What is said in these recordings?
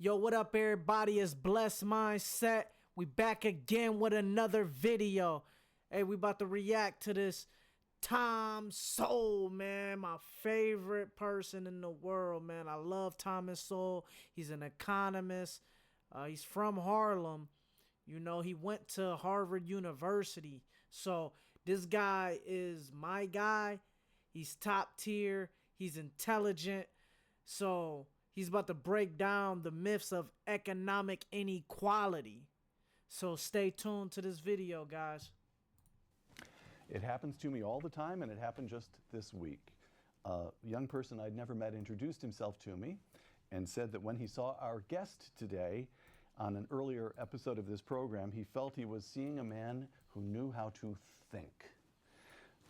Yo, what up, everybody? It's Blessed Mindset. We back again with another video. Hey, we about to react to this Sowell, man. My favorite person in the world, man. I love Sowell. He's an economist. He's from Harlem. You know, he went to Harvard University. So this guy is my guy. He's top tier. He's intelligent. So he's about to break down the myths of economic inequality. So stay tuned to this video, guys. It happens to me all the time, and it happened just this week. A young person I'd never met introduced himself to me and said that when he saw our guest today on an earlier episode of this program, he felt he was seeing a man who knew how to think.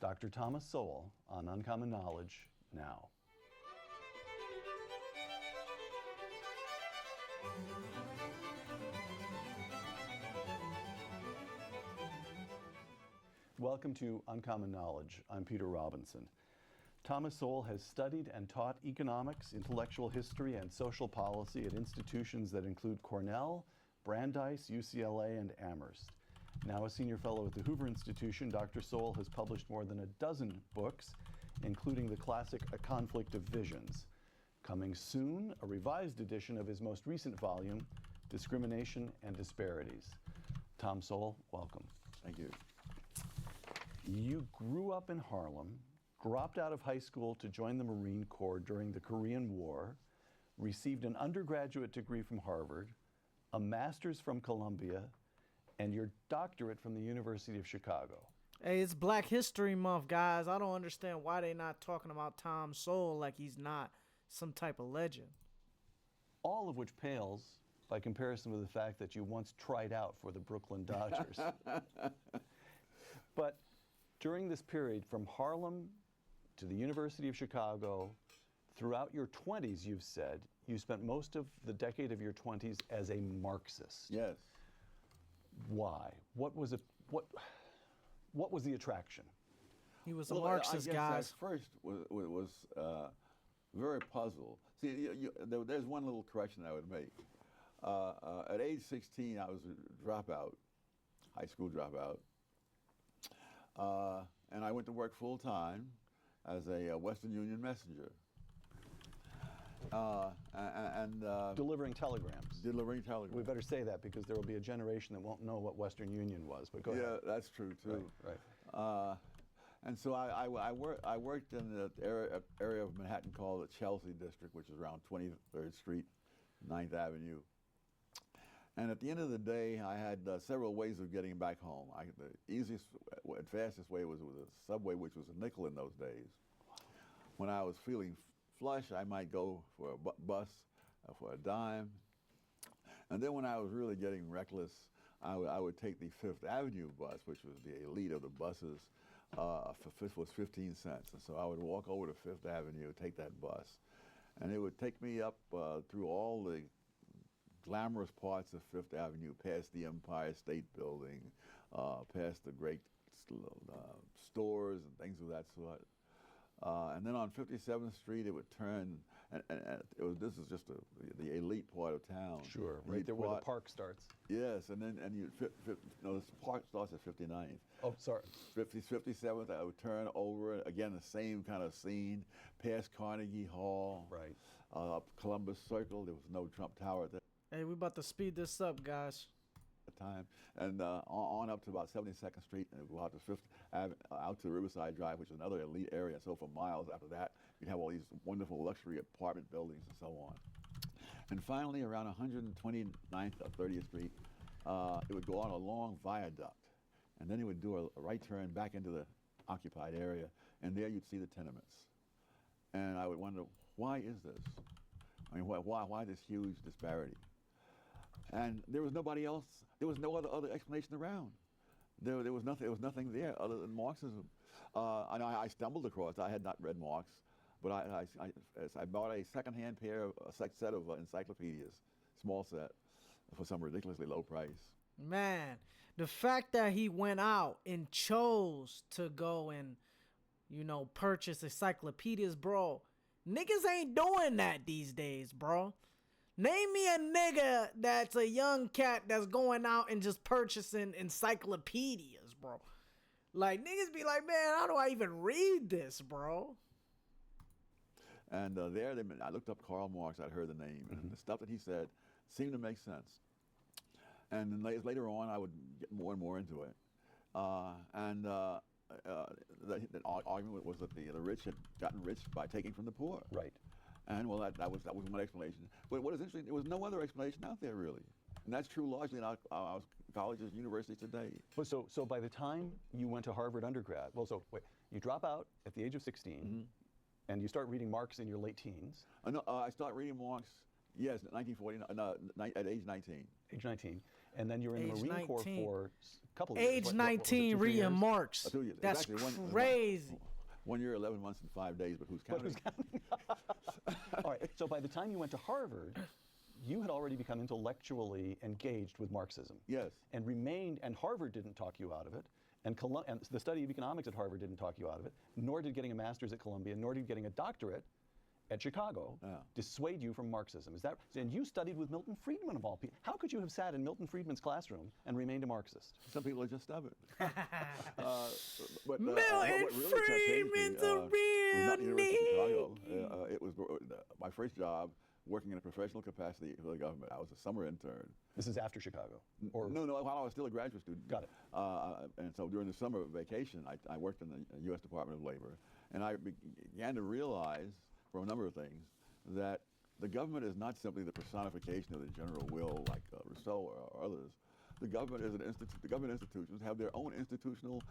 Dr. Thomas Sowell on Uncommon Knowledge now. Welcome to Uncommon Knowledge. I'm Peter Robinson. Thomas Sowell has studied and taught economics, intellectual history, and social policy at institutions that include Cornell, Brandeis, UCLA, and Amherst. Now a senior fellow at the Hoover Institution, Dr. Sowell has published more than a dozen books, including the classic A Conflict of Visions. Coming soon, a revised edition of his most recent volume, Discrimination and Disparities. Tom Sowell, welcome. Thank you. You grew up in Harlem, dropped out of high school to join the Marine Corps during the Korean War, received an undergraduate degree from Harvard, a master's from Columbia, and your doctorate from the University of Chicago. Hey, it's Black History Month, guys. I don't understand why they not talking about Tom Sowell like he's not some type of legend. All of which pales by comparison with the fact that you once tried out for the Brooklyn Dodgers. But during this period, from Harlem to the University of Chicago, throughout your 20s, you've said, you spent most of the decade of your 20s as a Marxist. Yes. Why? What was it? What was the attraction? He was a Marxist, I guess guys. at first was very puzzled. See, there's one little correction I would make. At age 16, I was a dropout, high school dropout. And I went to work full time as a Western Union messenger. Delivering telegrams. Delivering telegrams. We better say that because there will be a generation that won't know what Western Union was, but go ahead. Yeah, that's true too. Right. And so I worked in the area of Manhattan called the Chelsea District, which is around 23rd Street, 9th Avenue. And at the end of the day, I had several ways of getting back home. The easiest and fastest way was with a subway, which was a nickel in those days. When I was feeling flush, I might go for a bus for a dime. And then when I was really getting reckless, I would take the Fifth Avenue bus, which was the elite of the buses, was 15 cents. And so I would walk over to Fifth Avenue, take that bus. And it would take me up through all the glamorous parts of Fifth Avenue, past the Empire State Building, past the great stores and things of that sort. And then on 57th Street, it would turn, and this is just the elite part of town. Sure, right there where the park starts. Yes, and then this park starts at 59th. Oh, sorry. 57th, I would turn over, again, the same kind of scene, past Carnegie Hall. Right. Up Columbus Circle, there was no Trump Tower at that Hey, we about to speed this up, guys. time, and on up to about 72nd Street, and go out to Fifth Avenue, out to Riverside Drive, which is another elite area. So for miles after that, you'd have all these wonderful luxury apartment buildings and so on. And finally, around 129th or 30th Street, it would go on a long viaduct, and then it would do a right turn back into the occupied area, and there you'd see the tenements. And I would wonder, why is this? I mean, why this huge disparity? And there was nobody else. There was no other explanation around. There was nothing. There was nothing there other than Marxism. And I stumbled across. I had not read Marx, but I bought a secondhand set of encyclopedias, small set, for some ridiculously low price. Man, the fact that he went out and chose to go and, purchase encyclopedias, bro. Niggas ain't doing that these days, bro. Name me a nigga that's a young cat that's going out and just purchasing encyclopedias, bro. Like, niggas be like, man, how do I even read this, bro? And I looked up Karl Marx. I'd heard the name, and the stuff that he said seemed to make sense. And then later on, I would get more and more into it. The argument was that the rich had gotten rich by taking from the poor. Right. And well, that was one explanation. But what is interesting, there was no other explanation out there really, and that's true largely in our colleges and universities today. So by the time you went to Harvard undergrad, you drop out at the age of 16, and you start reading Marx in your late teens. No, I started reading Marx, yes, 1940, at age 19. Age 19. And then you're in the Age Marine Corps 19. for a couple of years. Age What was it, 19 2, 3 reading years? Marx. 2 years. That's Exactly, crazy. 1 year, 11 months, and 5 days, but who's counting? All right, so by the time you went to Harvard, you had already become intellectually engaged with Marxism. Yes. And Harvard didn't talk you out of it, and the study of economics at Harvard didn't talk you out of it, nor did getting a master's at Columbia, nor did getting a doctorate at Chicago dissuade you from Marxism. Is that? And you studied with Milton Friedman of all people. How could you have sat in Milton Friedman's classroom and remained a Marxist? Some people are just stubborn. Milton what really Friedman's a was not the real University of Chicago. nigga. It was my first job working in a professional capacity for the government. I was a summer intern. This is after Chicago? Or No, while I was still a graduate student. Got it. And so during the summer vacation, I worked in the U.S. Department of Labor, and I began to realize, for a number of things, that the government is not simply the personification of the general will like Rousseau or others. The government is the government institutions have their own institutional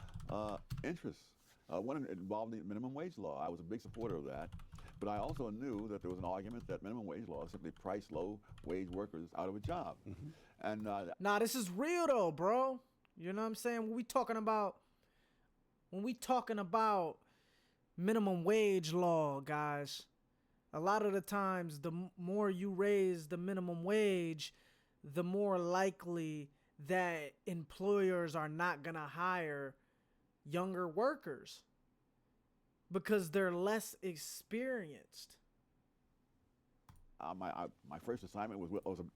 interests. One involved the minimum wage law. I was a big supporter of that. But I also knew that there was an argument that minimum wage law simply priced low-wage workers out of a job. And Nah, this is real though, bro. You know what I'm saying? When we talking about minimum wage law, guys, a lot of the times the more you raise the minimum wage, the more likely that employers are not gonna hire younger workers because they're less experienced. my first assignment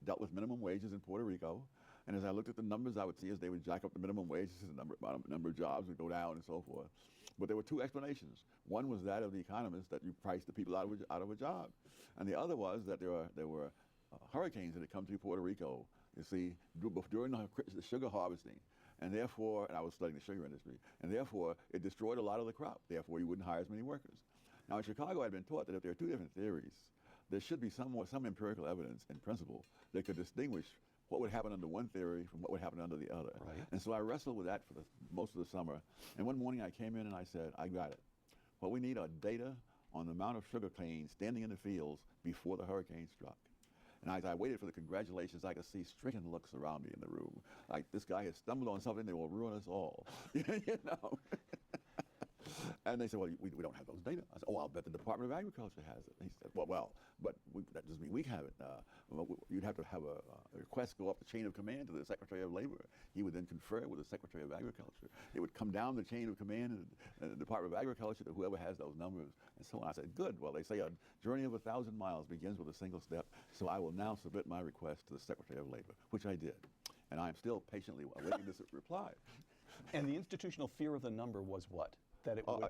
dealt with minimum wages in Puerto Rico, and as I looked at the numbers, I would see as they would jack up the minimum wages, the number of jobs would go down and so forth. But there were two explanations. One was that of the economists, that you priced the people out of a job, and the other was that there were hurricanes that had come to Puerto Rico, you see, during the sugar harvesting. And therefore, and I was studying the sugar industry, and therefore it destroyed a lot of the crop. Therefore, you wouldn't hire as many workers. Now, in Chicago, I'd been taught that if there are two different theories, there should be some empirical evidence and principle that could distinguish what would happen under one theory from what would happen under the other. Right. And so I wrestled with that for most of the summer. And one morning I came in and I said, I got it. What we need are data on the amount of sugar canes standing in the fields before the hurricane struck. And as I waited for the congratulations, I could see stricken looks around me in the room. Like, this guy has stumbled on something that will ruin us all. You know? And they said, well, we don't have those data. I said, oh, I'll bet the Department of Agriculture has it. And he said, well, but that doesn't mean we have it. You'd have to have a request go up the chain of command to the Secretary of Labor. He would then confer with the Secretary of Agriculture. It would come down the chain of command in the Department of Agriculture to whoever has those numbers, and so on. I said, good. Well, they say a journey of 1,000 miles begins with a single step, so I will now submit my request to the Secretary of Labor, which I did. And I am still patiently awaiting this reply. And the institutional fear of the number was what? That it would...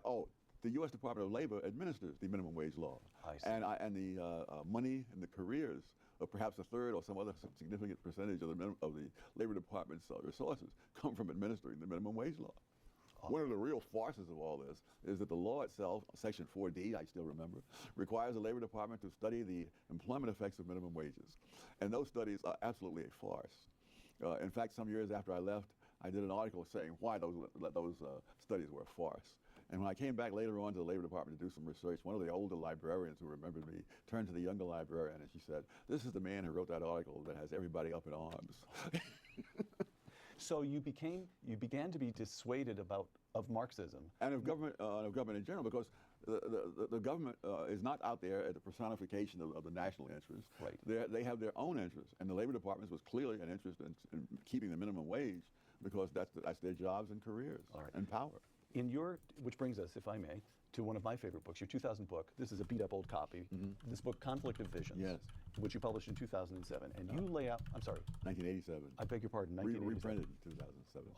The U.S. Department of Labor administers the minimum wage law. I see. And the money and the careers of perhaps a third or some other significant percentage of the Labor Department's resources come from administering the minimum wage law. One of the real farces of all this is that the law itself, Section 4D, I still remember, requires the Labor Department to study the employment effects of minimum wages. And those studies are absolutely a farce. In fact, some years after I left, I did an article saying why those studies were a farce. And when I came back later on to the Labor Department to do some research, one of the older librarians who remembered me turned to the younger librarian and she said, this is the man who wrote that article that has everybody up in arms. So you began to be dissuaded of Marxism. And of government in general, because the government is not out there as a personification of the national interest. Right. They have their own interests, and the Labor Department was clearly an interest in keeping the minimum wage because that's their jobs and careers and power. Which brings us, if I may, to one of my favorite books, your 2000 book. This is a beat-up old copy. This book, Conflict of Visions, Yes. which you published in 2007. And you lay out, I'm sorry, 1987. I beg your pardon, 1987. Reprinted in 2007.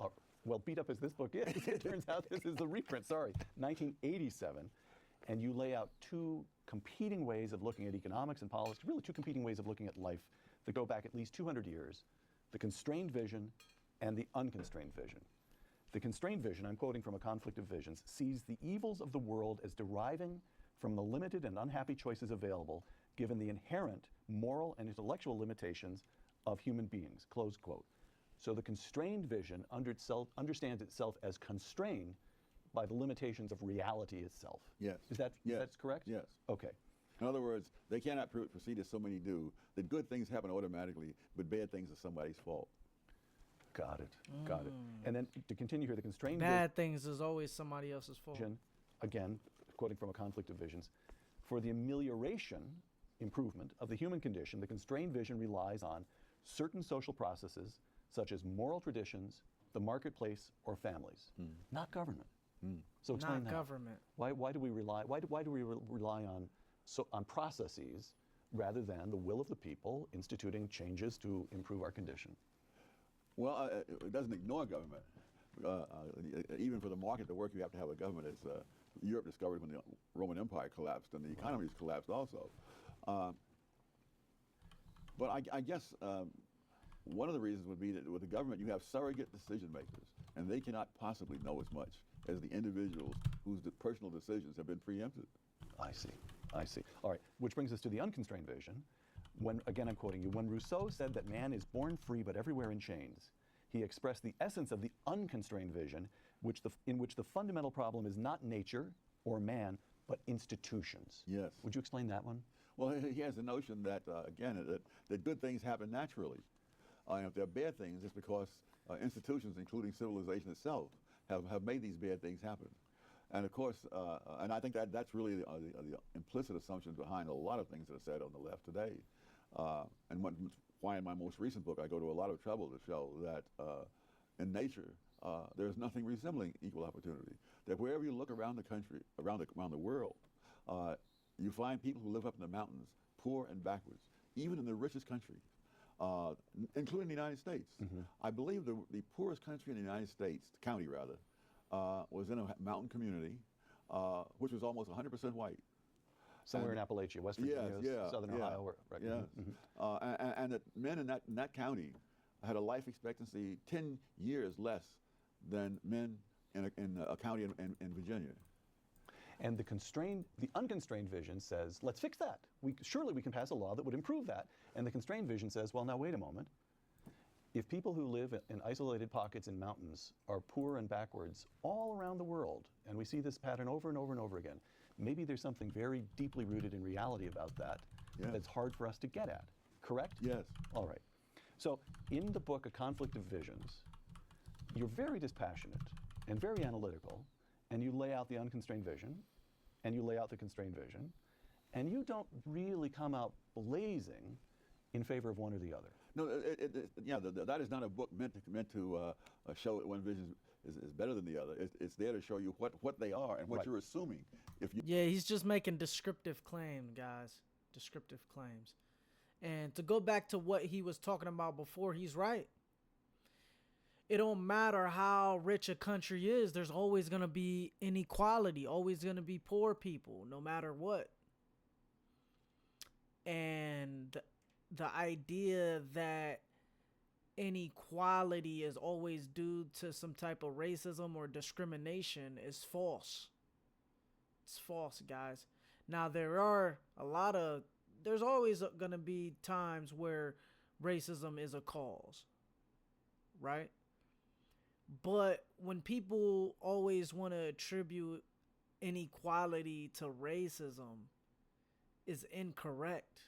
Well, beat up as this book is, it turns out this is a reprint, sorry. 1987. And you lay out two competing ways of looking at economics and politics, really two competing ways of looking at life that go back at least 200 years, the constrained vision and the unconstrained vision. The constrained vision, I'm quoting from A Conflict of Visions, sees the evils of the world as deriving from the limited and unhappy choices available, given the inherent moral and intellectual limitations of human beings, close quote. So the constrained vision understands itself as constrained by the limitations of reality itself. Yes. Is that that's correct? Yes. Okay. In other words, they cannot proceed as so many do, that good things happen automatically, but bad things are somebody's fault. Got it. Got it. And then to continue here, the constrained Bad things is always somebody else's fault. vision, again, quoting from A Conflict of Visions, for the amelioration, improvement of the human condition, the constrained vision relies on certain social processes, such as moral traditions, the marketplace, or families, not government. So explain Not that. government. Why do we rely? Why do we rely on processes rather than the will of the people instituting changes to improve our condition? Well, it doesn't ignore government. Even for the market to work, you have to have a government. As Europe discovered when the Roman Empire collapsed and the economies collapsed also. But I guess one of the reasons would be that with the government, you have surrogate decision makers, and they cannot possibly know as much as the individuals whose personal decisions have been preempted. I see. I see. All right. Which brings us to the unconstrained vision. When, again, I'm quoting you, when Rousseau said that man is born free but everywhere in chains, he expressed the essence of the unconstrained vision, in which the fundamental problem is not nature or man, but institutions. Yes. Would you explain that one? Well, he has the notion that, again, that good things happen naturally. And if they're bad things, it's because institutions, including civilization itself, have made these bad things happen. And of course, and I think that's really the implicit assumptions behind a lot of things that are said on the left today. And why in my most recent book I go to a lot of trouble to show that in nature there's nothing resembling equal opportunity. That wherever you look around the country, around the world, you find people who live up in the mountains, poor and backwards, even in the richest country, including the United States. I believe the poorest country in the United States, county rather, was in a mountain community, which was almost 100% white. Somewhere in Appalachia, West Virginia, Southern Ohio. Right? Yes. And that men in that county had a life expectancy 10 years less than men in a county in Virginia. And the unconstrained vision says, let's fix that. Surely we can pass a law that would improve that. And the constrained vision says, well, now wait a moment. If people who live in isolated pockets in mountains are poor and backwards all around the world, and we see this pattern over and over and over again, maybe there's something very deeply rooted in reality about that that's hard for us to get at. Correct? Yes. All right. So in the book, A Conflict of Visions, you're very dispassionate and very analytical, and you lay out the unconstrained vision, and you lay out the constrained vision, and you don't really come out blazing in favor of one or the other. No, that is not a book meant to show that one vision is better than the other. It's there to show you what they are and what you're assuming. Yeah, he's just making descriptive claims, guys. Descriptive claims. And to go back to what he was talking about before, he's right. It don't matter how rich a country is, there's always going to be inequality, always going to be poor people, no matter what. And the idea that inequality is always due to some type of racism or discrimination is false. It's false, guys. Now, there's always going to be times where racism is a cause, right? But when people always want to attribute inequality to racism, is incorrect.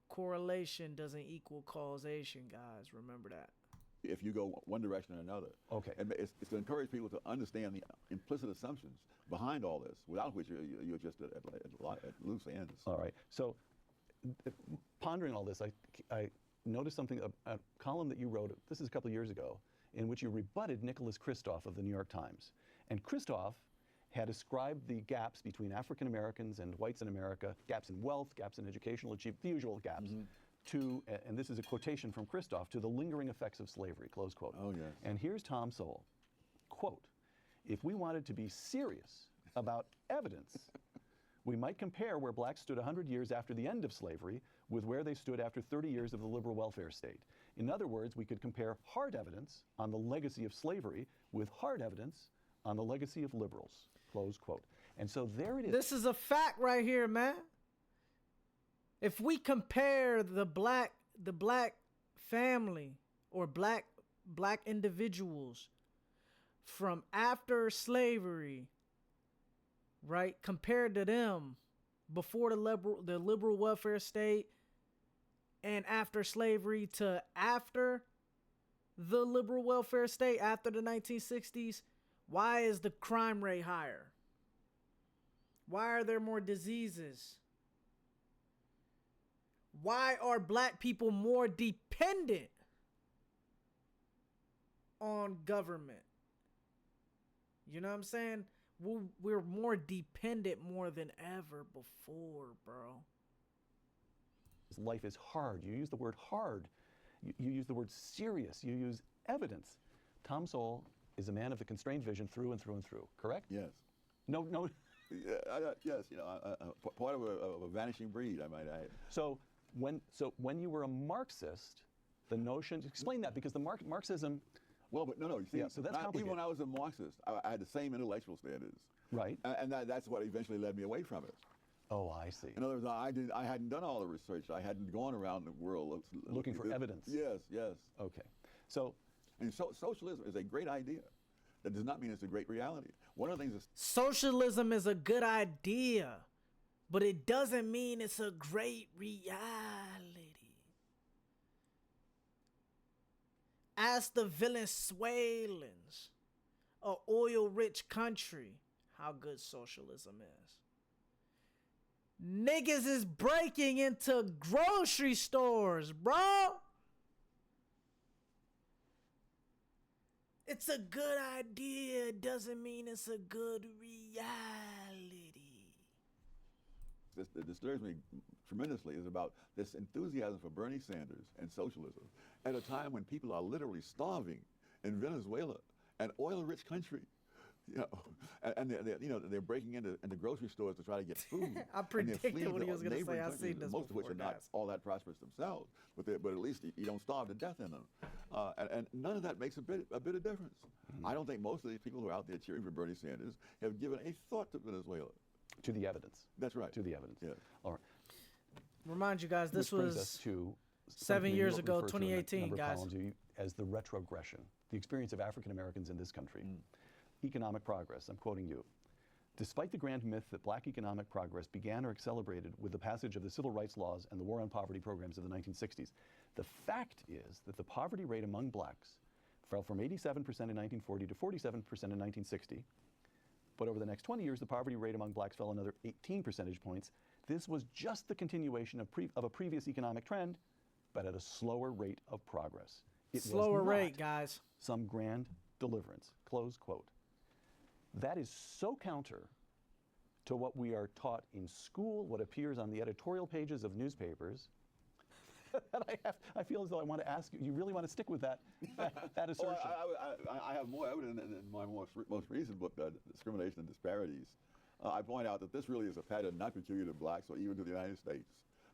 Correlation doesn't equal causation, guys. Remember that. If you go one direction or another. Okay. And it's to encourage people to understand the implicit assumptions behind all this, without which you're just at loose ends. All right. So pondering all this, I noticed something, a column that you wrote, this is a couple of years ago, in which you rebutted Nicholas Kristof of the New York Times. And Kristof had ascribed the gaps between African Americans and whites in America, gaps in wealth, gaps in educational achievement, the usual gaps, to, and this is a quotation from Christoph, to the lingering effects of slavery, close quote. Oh, yes. And here's Tom Sowell, quote, if we wanted to be serious about evidence, we might compare where blacks stood 100 years after the end of slavery with where they stood after 30 years of the liberal welfare state. In other words, we could compare hard evidence on the legacy of slavery with hard evidence on the legacy of liberals, close quote. And so there it is. This is a fact right here, man. If we compare the black family or black individuals from after slavery, right, compared to them before the liberal welfare state and after slavery to after the liberal welfare state, after the 1960s, why is the crime rate higher? Why are there more diseases? Why are black people more dependent on government? You know what I'm saying? We're more dependent more than ever before, bro. Life is hard. You use the word hard. You use the word serious. You use evidence. Tom Sowell is a man of the constrained vision through and through and through, correct? Yes. No. Yes, part of a vanishing breed, I might add. So when you were a Marxist, the notion, explain that, because the Marxism. Well, but no, you see, Yeah, so that's even when I was a Marxist, I had the same intellectual standards. Right. And that's what eventually led me away from it. Oh, I see. In other words, I hadn't done all the research. I hadn't gone around the world Looking for evidence. Yes. Okay. So, And socialism is a great idea. That does not mean it's a great reality. One of the things is Socialism is a good idea, but it doesn't mean it's a great reality. Ask the Venezuelans, a oil-rich country, how good socialism is. Niggas is breaking into grocery stores, bro. It's a good idea. It doesn't mean it's a good reality. that disturbs me tremendously is about this enthusiasm for Bernie Sanders and socialism at a time when people are literally starving in Venezuela, an oil-rich country. And they're breaking into grocery stores to try to get food. I predicted what he was going to say. I've seen this most before, of which are not guys. all that prosperous themselves, but at least you don't starve to death in them. And none of that makes a bit of difference. I don't think most of these people who are out there cheering for Bernie Sanders have given a thought to Venezuela. to the evidence. That's right. To the evidence. Yeah. All right. Remind you guys, this Which brings was us to 7 something years you ago, referred to in a 2018, number of guys. columns as the retrogression, the experience of African Americans in this country. Economic progress, I'm quoting you. Despite the grand myth that black economic progress began or accelerated with the passage of the civil rights laws and the war on poverty programs of the 1960s, the fact is that the poverty rate among blacks fell from 87% in 1940 to 47% in 1960. But over the next 20 years, the poverty rate among blacks fell another 18 percentage points. This was just the continuation of a previous economic trend, but at a slower rate of progress. It was Slower not rate, guys. some grand deliverance, close quote. That is so counter to what we are taught in school, what appears on the editorial pages of newspapers, that I feel as though I want to ask you, you really want to stick with that assertion? I have more evidence in my most recent book, Discrimination and Disparities. I point out that this really is a pattern not peculiar to blacks or even to the United States.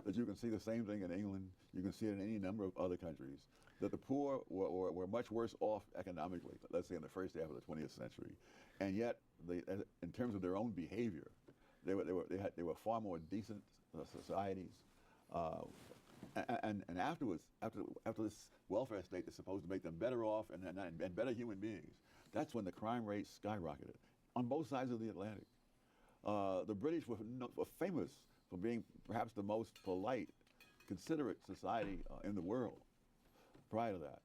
That you can see the same thing in England, you can see it in any number of other countries. That the poor were much worse off economically, let's say in the first half of the 20th century. And yet, in terms of their own behavior, they were far more decent societies. And afterwards, after this welfare state is supposed to make them better off and better human beings, that's when the crime rate skyrocketed on both sides of the Atlantic. The British were famous for being perhaps the most polite, considerate society in the world prior to that.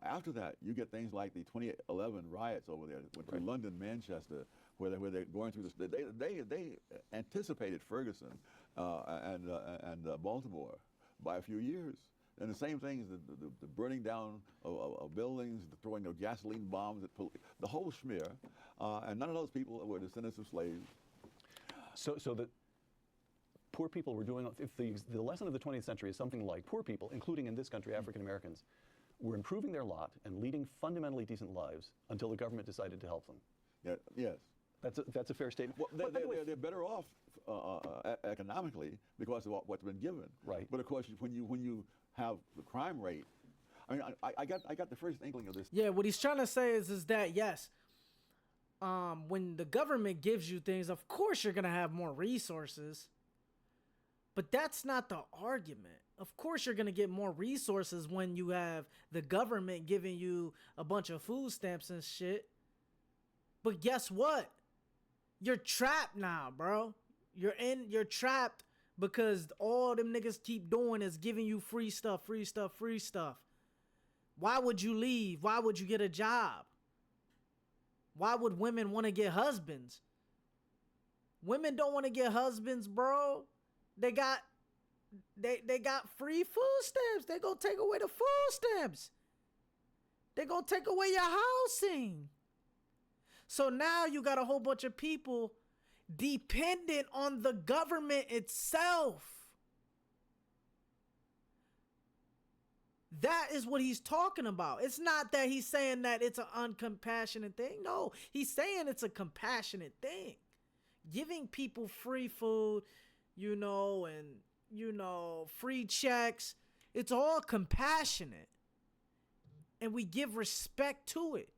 After that, you get things like the 2011 riots over there, between London, Manchester, where they're going through this. They anticipated Ferguson and Baltimore by a few years. And the same things, the burning down of buildings, the throwing of gasoline bombs, the whole smear. And none of those people were descendants of slaves. So the poor people were doing, if the lesson of the 20th century is something like poor people, including in this country African Americans, were improving their lot and leading fundamentally decent lives until the government decided to help them. Yeah, yes. That's a fair statement. Well, they're better off economically because of what's been given. Right. But of course, when you have the crime rate, I mean, I got the first inkling of this. Yeah, what he's trying to say is that yes, when the government gives you things, of course you're gonna have more resources. But that's not the argument. Of course you're gonna get more resources when you have the government giving you a bunch of food stamps and shit. But guess what? You're trapped now, bro. You're trapped because all them niggas keep doing is giving you free stuff. Why would you leave? Why would you get a job? Why would women want to get husbands? Women don't want to get husbands, bro. They got free food stamps. They gonna take away the food stamps. They gonna take away your housing. So now you got a whole bunch of people dependent on the government itself. That is what he's talking about. It's not that he's saying that it's an uncompassionate thing. No, he's saying it's a compassionate thing. Giving people free food, free checks. It's all compassionate. And we give respect to it.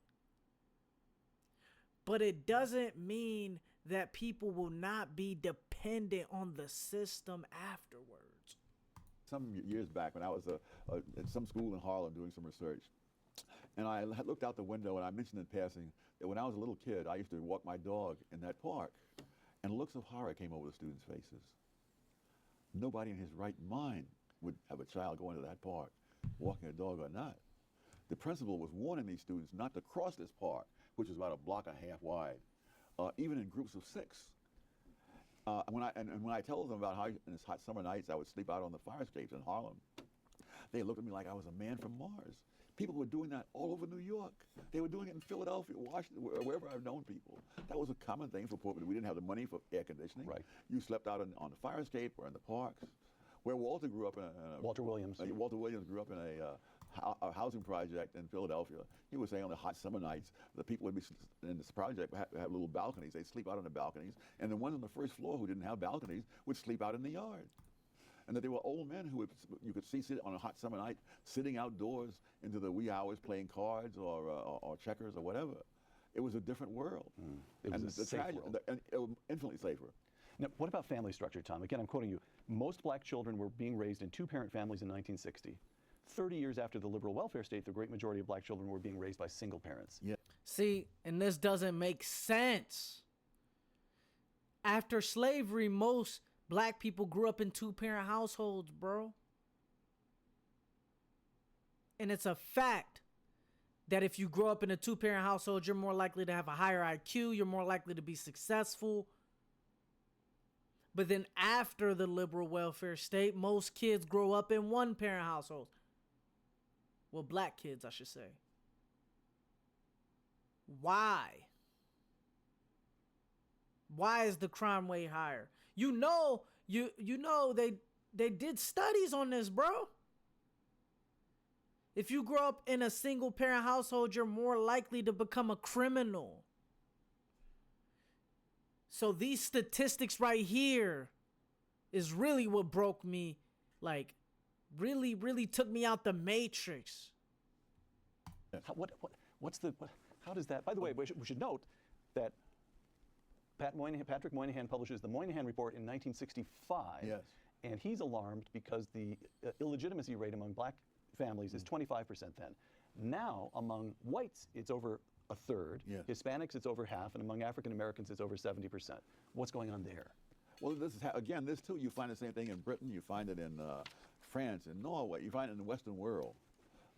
But it doesn't mean that people will not be dependent on the system afterwards. Some years back when I was at some school in Harlem doing some research, and I looked out the window and I mentioned in passing that when I was a little kid, I used to walk my dog in that park, and looks of horror came over the students' faces. Nobody in his right mind would have a child go into that park, walking a dog or not. The principal was warning these students not to cross this park, which is about a block and a half wide, even in groups of 6. When I tell them about how in these hot summer nights I would sleep out on the fire escapes in Harlem, they looked at me like I was a man from Mars. People were doing that all over New York. They were doing it in Philadelphia, Washington, wherever I've known people. That was a common thing for poor people. We didn't have the money for air conditioning. Right. You slept out on the fire escape or in the parks. Where Walter grew up in Walter Williams. Walter Williams grew up in a housing project in Philadelphia. He was saying on the hot summer nights, the people would be in this project have little balconies. They'd sleep out on the balconies, and the ones on the first floor who didn't have balconies would sleep out in the yard. And that there were old men who you could see sit on a hot summer night, sitting outdoors into the wee hours playing cards or checkers or whatever. It was a different world. It was a safe world. And it was infinitely safer. Now, what about family structure, Tom? Again, I'm quoting you. Most black children were being raised in two-parent families in 1960. 30 years after the liberal welfare state, the great majority of black children were being raised by single parents. Yeah. See, and this doesn't make sense. After slavery, most black people grew up in two-parent households, bro. And it's a fact that if you grow up in a two-parent household, you're more likely to have a higher IQ, you're more likely to be successful. But then after the liberal welfare state, most kids grow up in one-parent households. Well, black kids, I should say. Why? Why is the crime rate higher? You know they did studies on this, bro. If you grow up in a single-parent household, you're more likely to become a criminal. So these statistics right here is really what broke me, like, really took me out the matrix. How does that, by the way, we should note that Patrick Moynihan publishes the Moynihan Report in 1965. Yes. And he's alarmed because the illegitimacy rate among black families is 25% then. Now, among whites, it's over a third. Yes. Hispanics, it's over half. And among African Americans, it's over 70%. What's going on there? Well, this is again, this too, you find the same thing in Britain, you find it in France, in Norway, you find it in the Western world.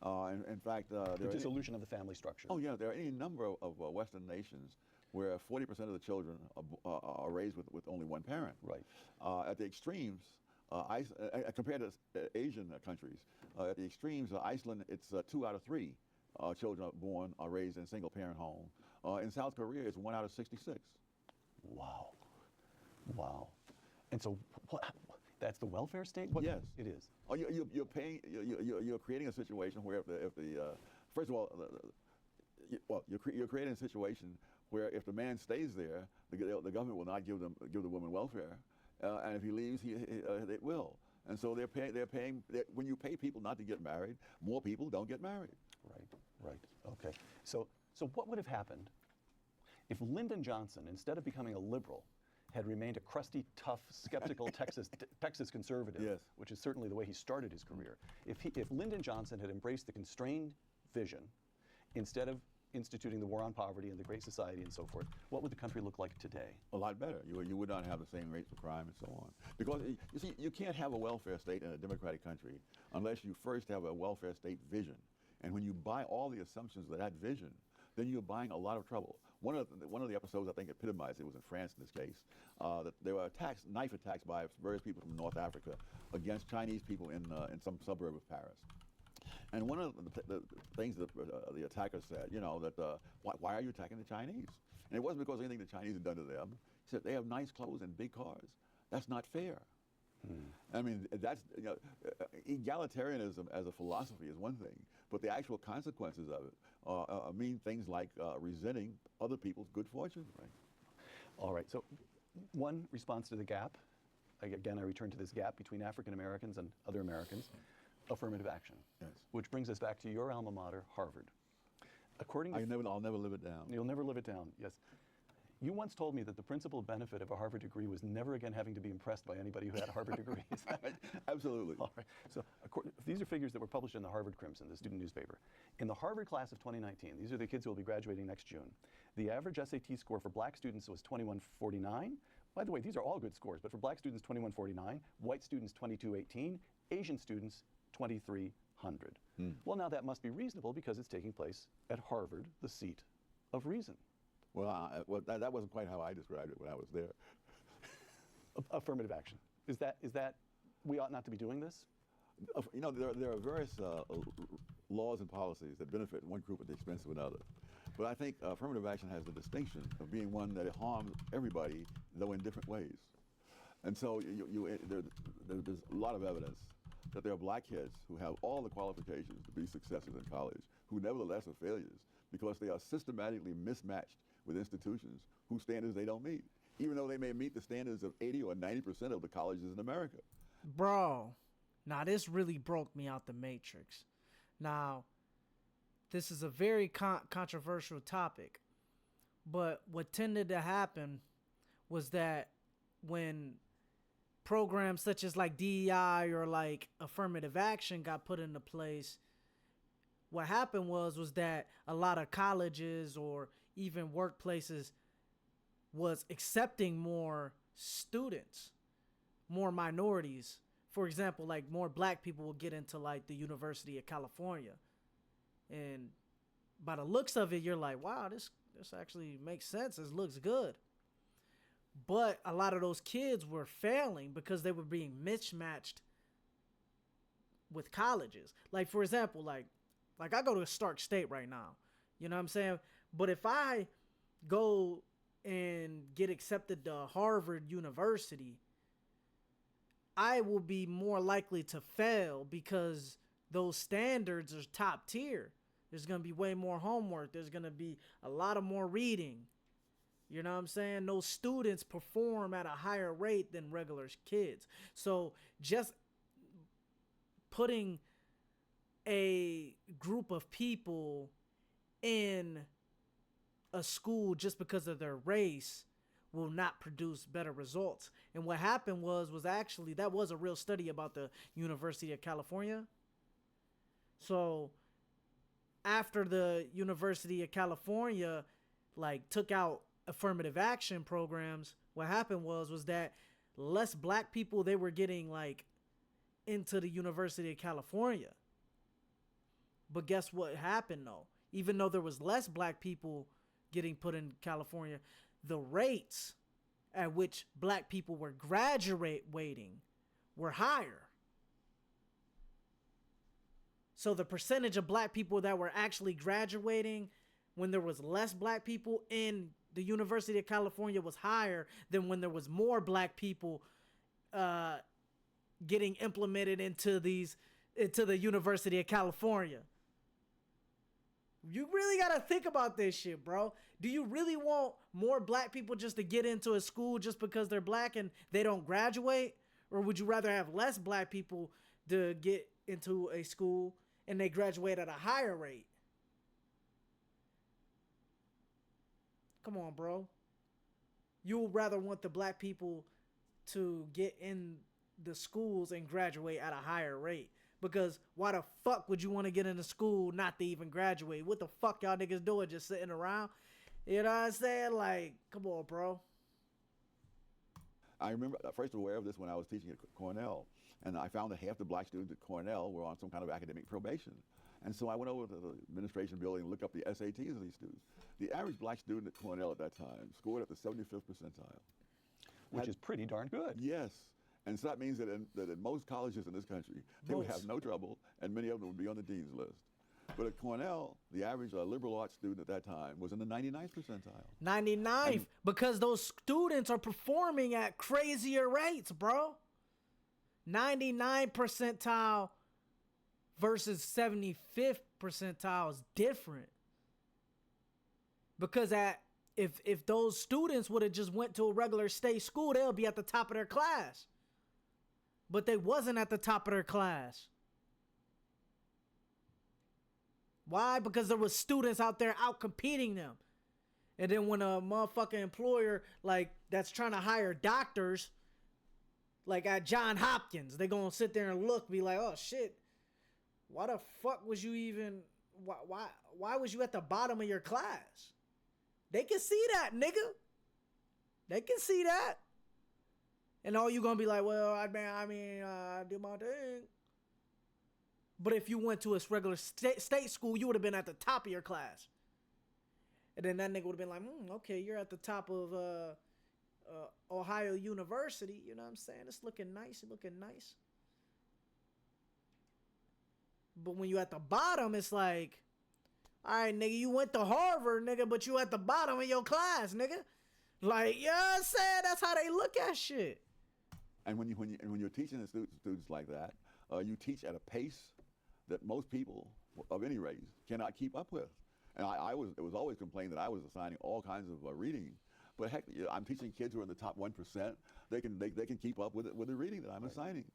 In fact, The dissolution of the family structure. Oh yeah, there are any number of Western nations where 40% of the children are raised with only one parent. Right. At the extremes, compared to Asian countries. At the extremes, Iceland, it's 2 out of 3 children born are raised in a single-parent home. In South Korea, it's 1 out of 66. Wow. Wow. And so that's the welfare state? Yes. It is. Oh, you're paying. You're creating a situation where if the first of all, you're creating a situation where if the man stays there, the government will not give the woman welfare, and if he leaves, it will. And so they're paying. When you pay people not to get married, more people don't get married. Right. Okay. So what would have happened if Lyndon Johnson, instead of becoming a liberal, had remained a crusty, tough, skeptical Texas conservative, Yes. which is certainly the way he started his career. If Lyndon Johnson had embraced the constrained vision, instead of instituting the war on poverty and the Great Society and so forth, what would the country look like today? A lot better. You would not have the same rates of crime and so on. Because you see, you can't have a welfare state in a democratic country unless you first have a welfare state vision. And when you buy all the assumptions of that vision, then you're buying a lot of trouble. One of the episodes I think epitomized it was in France in this case. That there were knife attacks by various people from North Africa against Chinese people in some suburb of Paris. And one of the things that the attacker said, that why are you attacking the Chinese? And it wasn't because of anything the Chinese had done to them. He said they have nice clothes and big cars. That's not fair. I mean, that's egalitarianism as a philosophy is one thing, but the actual consequences of it mean things like resenting other people's good fortune. Right. All right. So, one response to the gap. Again, I return to this gap between African Americans and other Americans. Affirmative action. Yes. Which brings us back to your alma mater, Harvard. According to I'll never live it down. You'll never live it down. Yes. You once told me that the principal benefit of a Harvard degree was never again having to be impressed by anybody who had a Harvard degree. Absolutely. All right. So these are figures that were published in the Harvard Crimson, the student newspaper. In the Harvard class of 2019, these are the kids who will be graduating next June. The average SAT score for black students was 2149. By the way, these are all good scores, but for black students, 2149, white students, 2218, Asian students, 2300. Well, now that must be reasonable because it's taking place at Harvard, the seat of reason. Well, that wasn't quite how I described it when I was there. Affirmative action. Is that we ought not to be doing this? There are various laws and policies that benefit one group at the expense of another. But I think affirmative action has the distinction of being one that harms everybody, though in different ways. And so there's a lot of evidence that there are black kids who have all the qualifications to be successes in college, who nevertheless are failures because they are systematically mismatched with institutions whose standards they don't meet, even though they may meet the standards of 80 or 90% of the colleges in America. Bro, now this really broke me out the matrix. Now, this is a very controversial topic, but what tended to happen was that when programs such as like DEI or like affirmative action got put into place, what happened was that a lot of colleges or even workplaces was accepting more students, more minorities. For example, like more black people will get into like the University of California. And by the looks of it, you're like, wow, this actually makes sense. This looks good. But a lot of those kids were failing because they were being mismatched with colleges. Like, for example, like I go to Stark State right now. You know what I'm saying? But if I go and get accepted to Harvard University, I will be more likely to fail because those standards are top tier. There's going to be way more homework. There's going to be a lot of more reading. You know what I'm saying? Those students perform at a higher rate than regular kids. So just putting a group of people in a school just because of their race will not produce better results. And what happened was actually that was a real study about the University of California. So after the University of California like took out affirmative action programs, what happened was that less black people, they were getting like into the University of California. But guess what happened though? Even though there was less black people getting put in California, the rates at which black people were graduating were higher. So the percentage of black people that were actually graduating when there was less black people in the University of California was higher than when there was more black people getting implemented into the University of California. You really got to think about this shit, bro. Do you really want more black people just to get into a school just because they're black and they don't graduate? Or would you rather have less black people to get into a school and they graduate at a higher rate? Come on, bro. You would rather want the black people to get in the schools and graduate at a higher rate. Because why the fuck would you want to get into school not to even graduate? What the fuck y'all niggas doing, just sitting around? You know what I'm saying? Like, come on, bro. I remember first aware of this when I was teaching at Cornell, and I found that half the black students at Cornell were on some kind of academic probation. And so I went over to the administration building and looked up the SATs of these students. The average black student at Cornell at that time scored at the 75th percentile. Which is pretty darn good. Yes. And so that means that in most colleges in this country, they would have no trouble, and many of them would be on the dean's list. But at Cornell, the average liberal arts student at that time was in the 99th percentile. 99th, because those students are performing at crazier rates, bro. 99th percentile versus 75th percentile is different. Because if those students would have just went to a regular state school, they'll be at the top of their class. But they wasn't at the top of their class. Why? Because there was students out there out competing them. And then when a motherfucking employer like that's trying to hire doctors, like at Johns Hopkins, they gonna sit there and look, be like, oh shit, why the fuck was you even? Why was you at the bottom of your class? They can see that, nigga. They can see that. And all you gonna be like, well, I did my thing. But if you went to a regular state school, you would have been at the top of your class. And then that nigga would have been like, okay, you're at the top of Ohio University. You know what I'm saying? It's looking nice. It's looking nice. But when you at the bottom, it's like, all right, nigga, you went to Harvard, nigga, but you at the bottom of your class, nigga. Like, you know what I'm saying? That's how they look at shit. And when you're teaching the students like that, you teach at a pace that most people of any race cannot keep up with. And it was always complained that I was assigning all kinds of reading, but heck, I'm teaching kids who are in the top 1%. They can keep up with the reading that I'm assigning.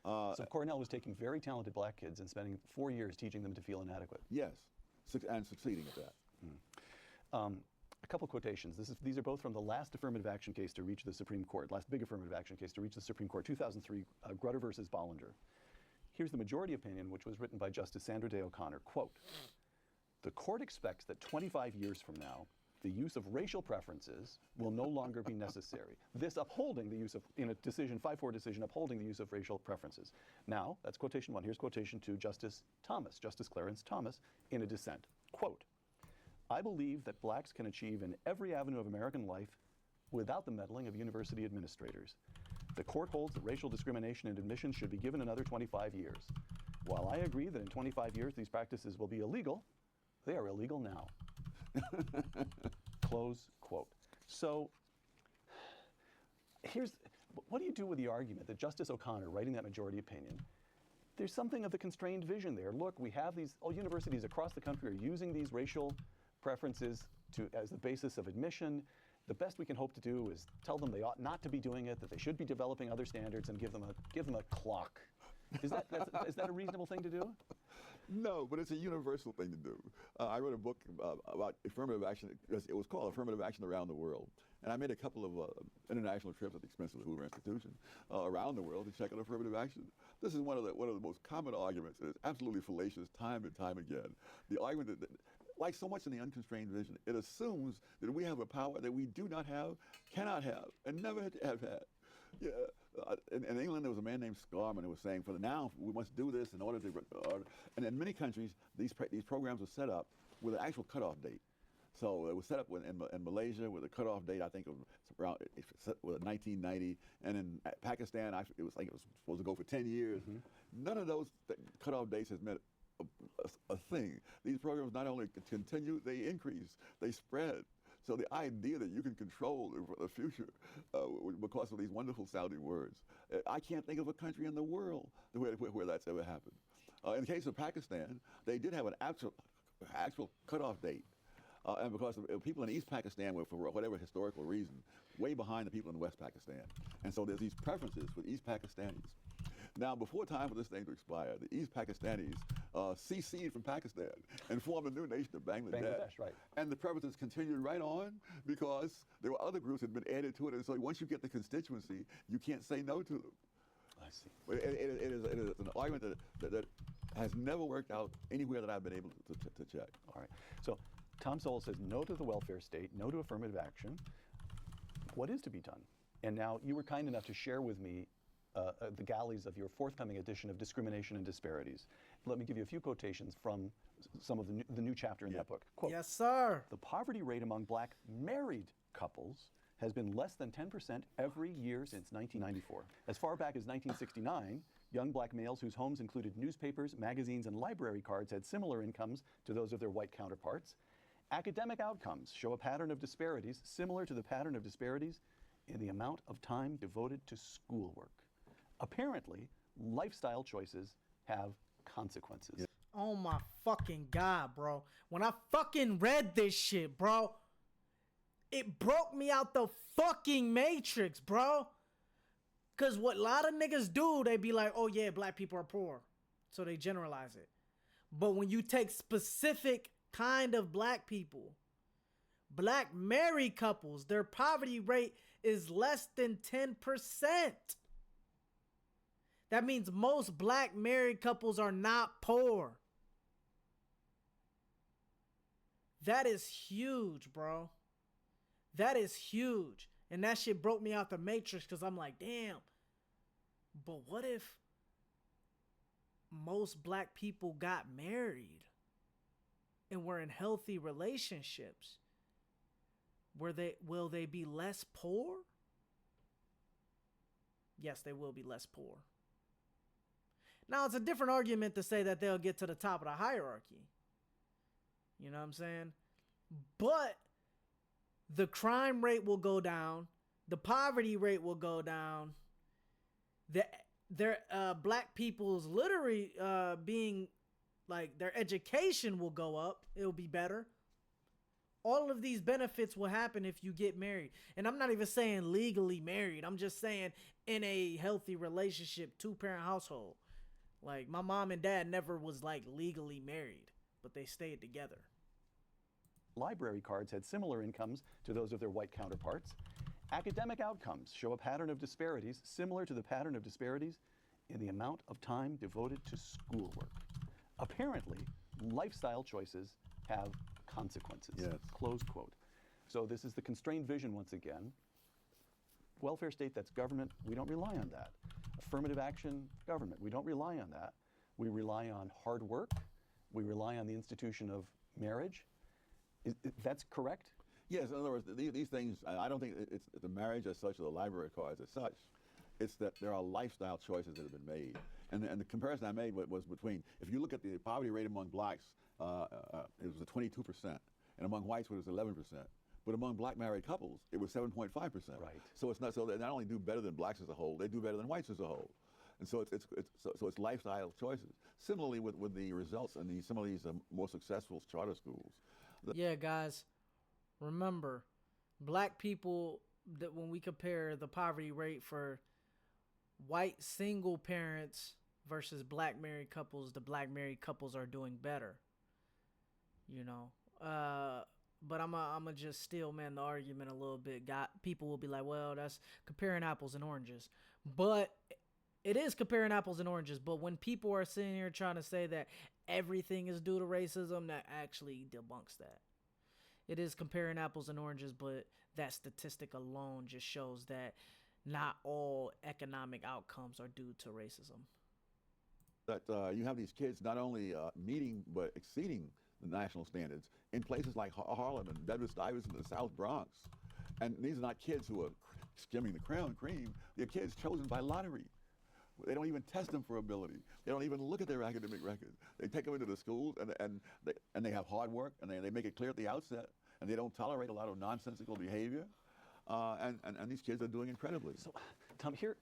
So Cornell was taking very talented black kids and spending 4 years teaching them to feel inadequate. Yes, and succeeding at that. A couple quotations. These are both from the last affirmative action case to reach the Supreme Court, last big affirmative action case to reach the Supreme Court, 2003, Grutter versus Bollinger. Here's the majority opinion, which was written by Justice Sandra Day O'Connor. Quote, the court expects that 25 years from now, the use of racial preferences will no longer be necessary. This upholding the use of, in a decision, 5-4 decision, upholding the use of racial preferences. Now, that's quotation one. Here's quotation two, Justice Clarence Thomas, in a dissent. Quote, I believe that blacks can achieve in every avenue of American life without the meddling of university administrators. The court holds that racial discrimination in admissions should be given another 25 years. While I agree that in 25 years these practices will be illegal, they are illegal now. Close quote. So what do you do with the argument that Justice O'Connor, writing that majority opinion, there's something of the constrained vision there. Look, we have these, universities across the country are using these racial preferences as the basis of admission. The best we can hope to do is tell them they ought not to be doing it, that they should be developing other standards, and give them a clock. Is that a reasonable thing to do? No, but it's a universal thing to do. I wrote a book about affirmative action. It was called Affirmative Action Around the World. And I made a couple of international trips at the expense of the Hoover Institution around the world to check on affirmative action. This is one of the most common arguments, and it's absolutely fallacious time and time again. The argument that like so much in the unconstrained vision, it assumes that we have a power that we do not have, cannot have, and never have had. Yeah. In England, there was a man named Scarman who was saying, for now, we must do this in order to, and in many countries, these programs are set up with an actual cutoff date. So it was set up in Malaysia with a cutoff date, I think, of around 1990, and in Pakistan, it was supposed to go for 10 years. None of those cutoff dates has meant a thing. These programs not only continue, they increase, they spread. So the idea that you can control the future because of these wonderful sounding words, I can't think of a country in the world where that's ever happened. In the case of Pakistan, they did have an actual cutoff date. And because the people in East Pakistan were, for whatever historical reason, way behind the people in West Pakistan. And so there's these preferences for East Pakistanis. Now, before time for this thing to expire, the East Pakistanis seceded from Pakistan and formed a new nation of Bangladesh. Right. And the preferences continued right on because there were other groups that had been added to it. And so once you get the constituency, you can't say no to them. I see. It is an argument that has never worked out anywhere that I've been able to check. All right. So Tom Sowell says no to the welfare state, no to affirmative action. What is to be done? And now you were kind enough to share with me the galleys of your forthcoming edition of Discrimination and Disparities. Let me give you a few quotations from some of the new chapter in that book. Quote, Yes, sir. the poverty rate among black married couples has been less than 10% every year since 1994. As far back as 1969, young black males whose homes included newspapers, magazines, and library cards had similar incomes to those of their white counterparts. Academic outcomes show a pattern of disparities similar to the pattern of disparities in the amount of time devoted to schoolwork. Apparently, lifestyle choices have consequences. Yeah. Oh my fucking God, bro. When I fucking read this shit, bro, it broke me out the fucking matrix, bro. Cause what a lot of niggas do, they be like, oh yeah, black people are poor. So they generalize it. But when you take specific kind of black people, black married couples, their poverty rate is less than 10%. That means most black married couples are not poor. That is huge, bro. That is huge. And that shit broke me out the matrix because I'm like, damn. But what if most black people got married and were in healthy relationships? Will they be less poor? Yes, they will be less poor. Now, it's a different argument to say that they'll get to the top of the hierarchy. You know what I'm saying? But the crime rate will go down. The poverty rate will go down. Their black people's literary being, like, their education will go up. It'll be better. All of these benefits will happen if you get married. And I'm not even saying legally married. I'm just saying in a healthy relationship, 2-parent household. Like, my mom and dad never was, like, legally married, but they stayed together. Library cards had similar incomes to those of their white counterparts. Academic outcomes show a pattern of disparities similar to the pattern of disparities in the amount of time devoted to schoolwork. Apparently, lifestyle choices have consequences. Yes. Close quote. So this is the constrained vision once again. Welfare state, that's government, we don't rely on that. Affirmative action, government, we don't rely on that. We rely on hard work. We rely on the institution of marriage. That's correct? Yes, in other words, these things, I don't think it's the marriage as such or the library cards as such. It's that there are lifestyle choices that have been made. And the comparison I made was between, if you look at the poverty rate among blacks, it was 22%, and among whites it was 11%. But among black married couples, it was 7.5%. Right. So it's not, so they not only do better than blacks as a whole, they do better than whites as a whole. And so it's lifestyle choices. Similarly with the results in some of these more successful charter schools. Yeah, guys, remember, black people, that when we compare the poverty rate for white single parents versus black married couples, the black married couples are doing better. You know, but I'm a just still man the argument a little bit. People will be like, well, that's comparing apples and oranges, but it is comparing apples and oranges. But when people are sitting here trying to say that everything is due to racism, that actually debunks that. It is comparing apples and oranges, but that statistic alone just shows that not all economic outcomes are due to racism. That you have these kids not only meeting but exceeding national standards in places like Harlem and Bedford-Stuyvesant and the South Bronx. And these are not kids who are skimming the cream. They're kids chosen by lottery. They don't even test them for ability. They don't even look at their academic records. They take them into the schools, and they have hard work, and they make it clear at the outset, and they don't tolerate a lot of nonsensical behavior. And these kids are doing incredibly. So, Tom, here,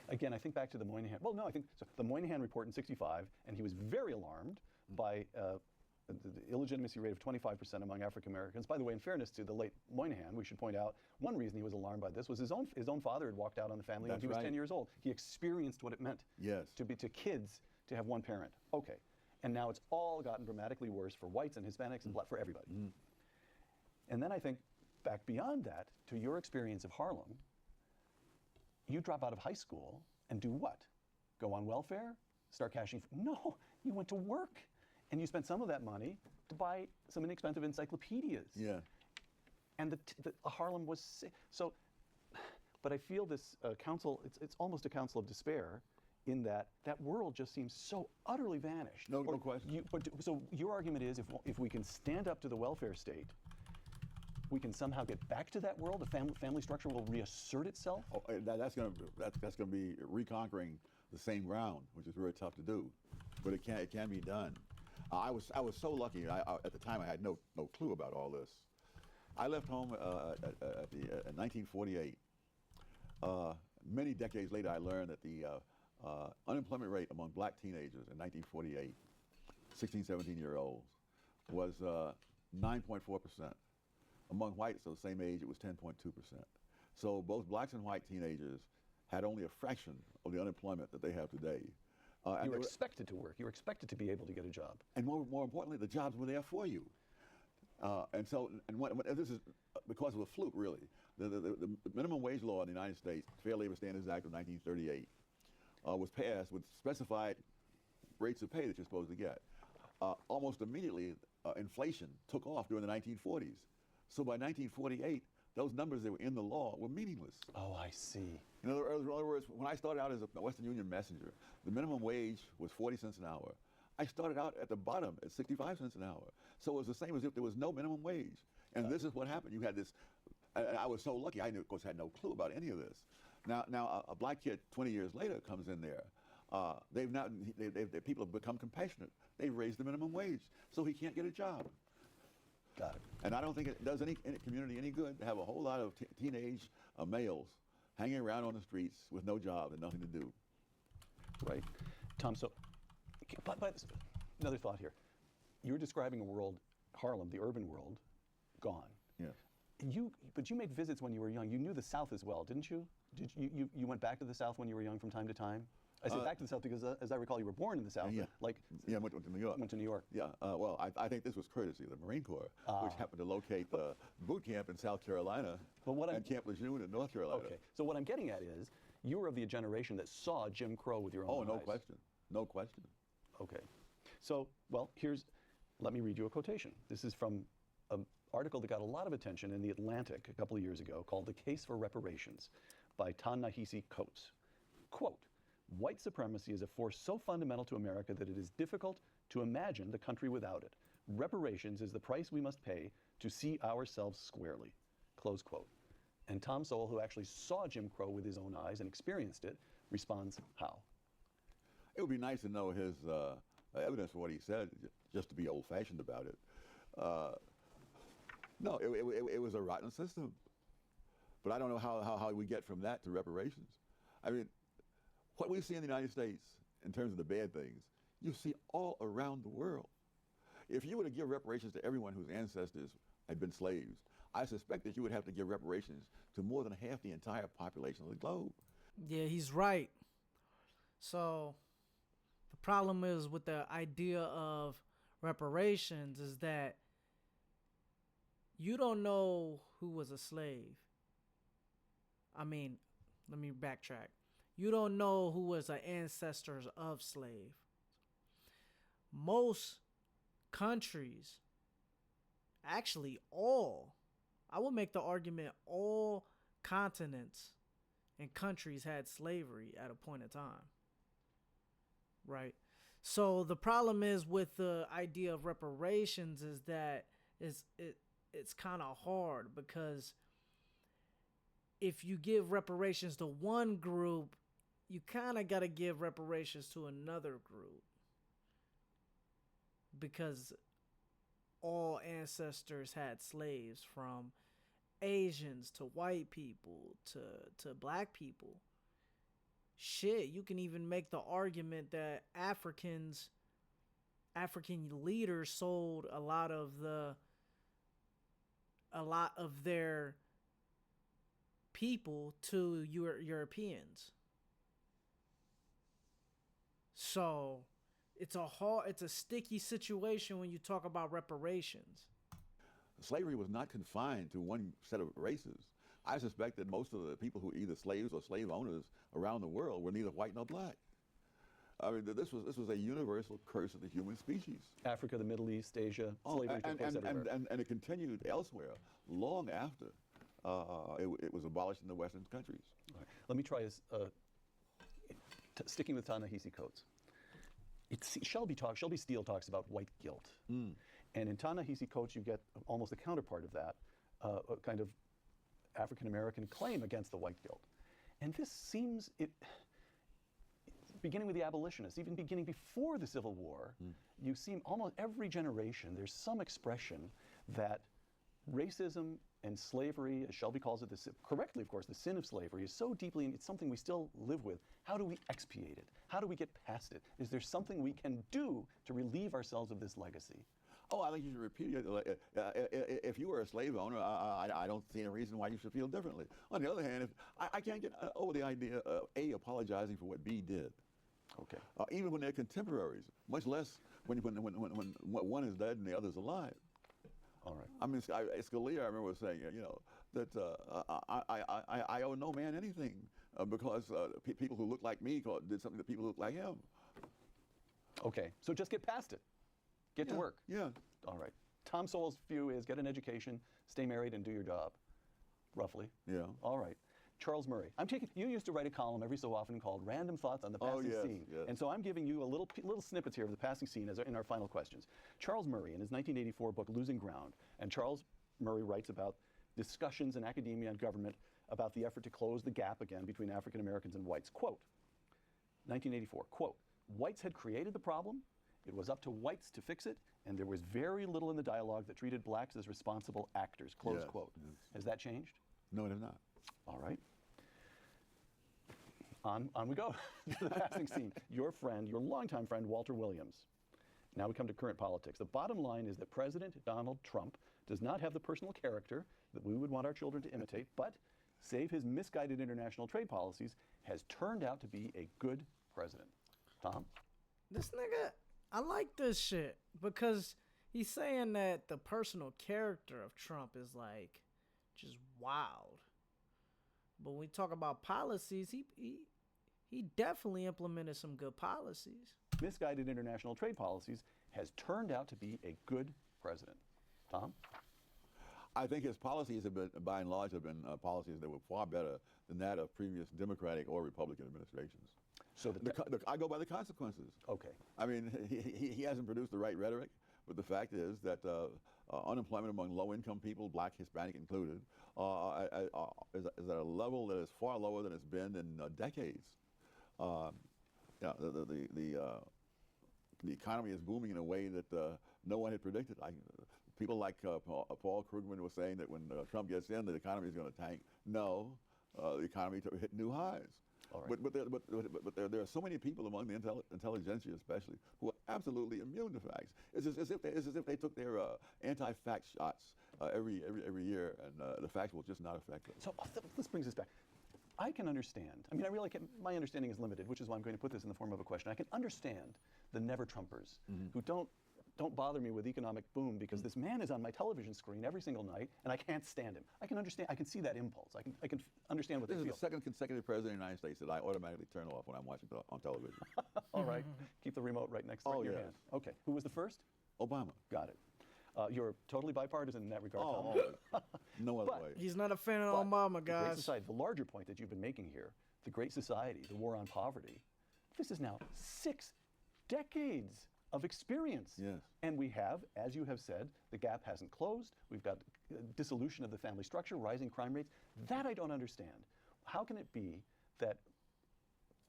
again, I think back to the Moynihan. Well, no, I think so the Moynihan report in '65, and he was very alarmed by the illegitimacy rate of 25% among African Americans. By the way, in fairness to the late Moynihan, we should point out one reason he was alarmed by this was his own father had walked out on the family when he was 10 years old. He experienced what it meant to kids to have one parent. Okay, and now it's all gotten dramatically worse for whites and Hispanics and black, for everybody. And then I think back beyond that to your experience of Harlem. You drop out of high school and do what? Go on welfare? Start cashing? No, you went to work. And you spent some of that money to buy some inexpensive encyclopedias. Yeah. And the Harlem was so. But I feel this council. It's almost a council of despair, in that world just seems so utterly vanished. No question. So your argument is, if we can stand up to the welfare state, we can somehow get back to that world. The family structure will reassert itself. Oh, that's going to be reconquering the same ground, which is very tough to do, but it can be done. I was so lucky. At the time, I had no clue about all this. I left home in 1948. Many decades later, I learned that the unemployment rate among black teenagers in 1948, 16, 17-year-olds, was 9.4%. Among whites of the same age, it was 10.2%. So both blacks and white teenagers had only a fraction of the unemployment that they have today. You were expected to work. You were expected to be able to get a job. And more importantly, the jobs were there for you. And this is because of a fluke, really. The minimum wage law in the United States, Fair Labor Standards Act of 1938, was passed with specified rates of pay that you're supposed to get. Almost immediately, inflation took off during the 1940s. So by 1948, those numbers that were in the law were meaningless. Oh, I see. In other words, when I started out as a Western Union messenger, the minimum wage was 40 cents an hour. I started out at the bottom at 65 cents an hour. So it was the same as if there was no minimum wage. And this is what happened. You had this, and I was so lucky, I of course had no clue about any of this. Now a black kid 20 years later comes in there. People have become compassionate. They've raised the minimum wage, so he can't get a job. Got it. And I don't think it does any community any good to have a whole lot of teenage males hanging around on the streets with no job and nothing to do. Right. Tom, so, but another thought here. You were describing a world, Harlem, the urban world, gone. Yeah. But you made visits when you were young. You knew the South as well, didn't you? You went back to the South when you were young from time to time? I say back to the South because, as I recall, you were born in the South. Yeah. I went to New York. Went to New York. Yeah. Well, I think this was courtesy of the Marine Corps, which happened to locate the boot camp in South Carolina and Camp Lejeune in North Carolina. Okay. So what I'm getting at is, you were of the generation that saw Jim Crow with your own eyes. Oh, no question. No question. Okay. So, well, let me read you a quotation. This is from an article that got a lot of attention in The Atlantic a couple of years ago called The Case for Reparations by Ta-Nehisi Coates. Quote, "White supremacy is a force so fundamental to America that it is difficult to imagine the country without it. Reparations is the price we must pay to see ourselves squarely." Close quote. And Tom Sowell, who actually saw Jim Crow with his own eyes and experienced it, responds how? It would be nice to know his evidence for what he said, just to be old-fashioned about it. No, it was a rotten system. But I don't know how we get from that to reparations. I mean, what we see in the United States in terms of the bad things, you see all around the world. If you were to give reparations to everyone whose ancestors had been slaves, I suspect that you would have to give reparations to more than half the entire population of the globe. Yeah, he's right. So the problem is with the idea of reparations is that you don't know who was a slave. I mean, let me backtrack. You don't know who was an ancestors of slave. Most countries, actually all, I will make the argument all continents and countries had slavery at a point in time. Right? So the problem is with the idea of reparations is that it's kind of hard, because if you give reparations to one group, you kind of got to give reparations to another group, because all ancestors had slaves, from Asians to white people to black people. Shit, you can even make the argument that African leaders sold a lot of their people to Europeans. So it's a sticky situation when you talk about reparations. Slavery was not confined to one set of races. I suspect that most of the people who were either slaves or slave owners around the world were neither white nor black. I mean, this was a universal curse of the human species. Africa, the Middle East, Asia, slavery took place everywhere. And it continued elsewhere long after it was abolished in the Western countries. Right. Let me try this, sticking with Ta-Nehisi Coates. Shelby Steele talks about white guilt. And in Ta-Nehisi Coates, you get almost a counterpart of that, a kind of African-American claim against the white guilt. And this seems, beginning with the abolitionists, even beginning before the Civil War, you see almost every generation, there's some expression that racism and slavery, as Shelby calls it, correctly, of course, the sin of slavery is so deeply, and it's something we still live with. How do we expiate it? How do we get past it? Is there something we can do to relieve ourselves of this legacy? Oh, I think you should repeat it. If you were a slave owner, I don't see any reason why you should feel differently. On the other hand, I can't get over the idea of A, apologizing for what B did. Okay. Even when they're contemporaries, much less when one is dead and the other's alive. All right. I mean, Scalia, I remember saying, that I owe no man anything because people who look like me did something that people who look like him. Okay, so just get past it. Get to work. Yeah. All right. Tom Sowell's view is get an education, stay married, and do your job, roughly. Yeah. All right. Charles Murray. You used to write a column every so often called Random Thoughts on the Passing Scene. Yes. And so I'm giving you a little snippets here of the passing scene in our final questions. Charles Murray, in his 1984 book, Losing Ground, and Charles Murray writes about discussions in academia and government about the effort to close the gap again between African Americans and whites. Quote, 1984, quote, whites had created the problem, it was up to whites to fix it, and there was very little in the dialogue that treated blacks as responsible actors, close quote. Yes. Has that changed? No, it has not. All right. On we go to the passing scene. Your longtime friend, Walter Williams. Now we come to current politics. The bottom line is that President Donald Trump does not have the personal character that we would want our children to imitate, but, save his misguided international trade policies, has turned out to be a good president. Tom? This nigga, I like this shit because he's saying that the personal character of Trump is like just wild. But when we talk about policies, he definitely implemented some good policies. Misguided international trade policies has turned out to be a good president. Tom? I think his policies have been, by and large, policies that were far better than that of previous Democratic or Republican administrations. So I go by the consequences. Okay. I mean, he hasn't produced the right rhetoric, but the fact is that unemployment among low-income people, black, Hispanic included, is at a level that is far lower than it's been in decades. The economy is booming in a way that no one had predicted. People like Paul Krugman was saying that when Trump gets in, the economy is going to tank. No, the economy hit new highs. All right. But there are so many people among the intelligentsia, especially, who are absolutely immune to facts. It's as if they took their anti-fact shots every year, and the facts will just not affect them. So this brings us back. I can understand. I mean, I really can. My understanding is limited, which is why I'm going to put this in the form of a question. I can understand the never-Trumpers who don't bother me with economic boom because this man is on my television screen every single night and I can't stand him. I can understand. I can see that impulse. I can understand what they feel. This is the second consecutive president of the United States that I automatically turn off when I'm watching on television. All right. Keep the remote right next to your hand. Okay. Who was the first? Obama. Got it. You're totally bipartisan in that regard. No other way. He's not a fan of Obama, guys. The Great Society, the larger point that you've been making here, the Great Society, the war on poverty, this is now 6 decades of experience. Yes. And we have, as you have said, the gap hasn't closed. We've got dissolution of the family structure, rising crime rates. That I don't understand. How can it be that